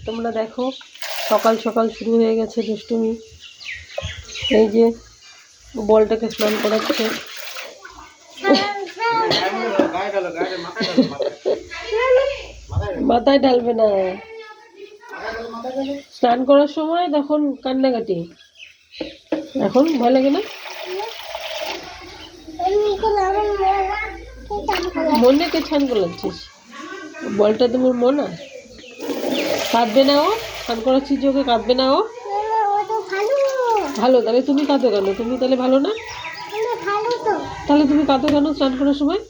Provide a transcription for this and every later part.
তোমরা দেখো সকাল সকাল শুরু হয়ে গেছে দুষ্টুমি। এই যে বলটাকে স্নান করাচ্ছে। মাথায় ঢালবে না, স্নান করার সময় তখন কান্নাকাটি। এখন ভয় লাগে না? মনে কে স্নান করাচ্ছিস? বলটা তোমার মনে কাঁদবে না? ও স্নান করাচ্ছিস যে ওকে কাঁদবে না? ও ভালো, তাহলে তুমি কাঁদো কেন? তুমি তাহলে ভালো না? তাহলে তুমি কাঁদো কেন স্নান করার সময়?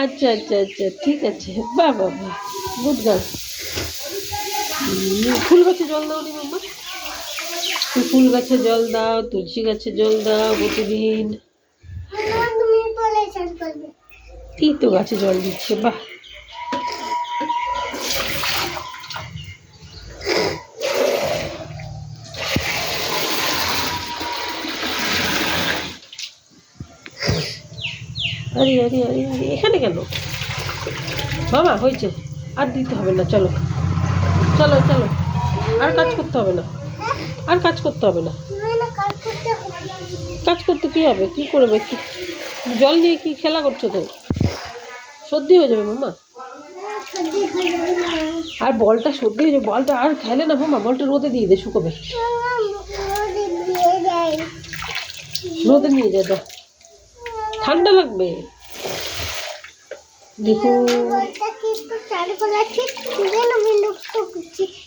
আচ্ছা আচ্ছা আচ্ছা, ঠিক আছে। বাহ বাহ বাহ, গুড গার্ল। ফুল গাছে জল দাও নি মাম্মা? ফুল গাছে জল দাও, তুলসী গাছে জল দাও প্রতিদিন। এই তো গাছে জল দিচ্ছে, বাহ। আরে আরে আরে আরে, এখানে কেন মামা? হয়েছে, আর দিতে হবে না, চলো চলো চলো, আর কাজ করতে হবে না, আর কাজ করতে হবে না। কাজ করতে কি হবে? কি করবে? কি জল নিয়ে কি খেলা করছো? তো সর্দি হয়ে যাবে মামা। আর বলটা সর্দি হয়ে যাবে, বলটা আর খেলে না মামা। বলটা রোদে দিয়ে দে, শুকোবে। রোদে নিয়ে যা, যা, ঠান্ডা লাগবে। দেখো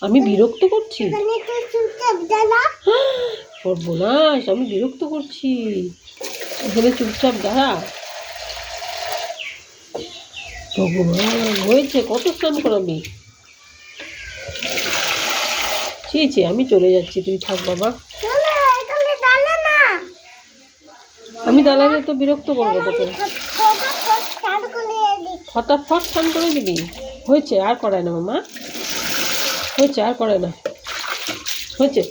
আমি বিরক্ত করছি? সর্বনাশ, আমি বিরক্ত করছি? এখানে চুপচাপ দাঁড়া। ভগবান, হয়েছে, কত স্নান করাবি? ছি, আমি চলে যাচ্ছি, তুই থাক বাবা। আমি দালালে তো বিরক্ত করবো তোকে। ফটাফট স্নান করে দিবি। হয়েছে, আর করায় না মামা, হয়েছে, আর করায় না, হয়েছে।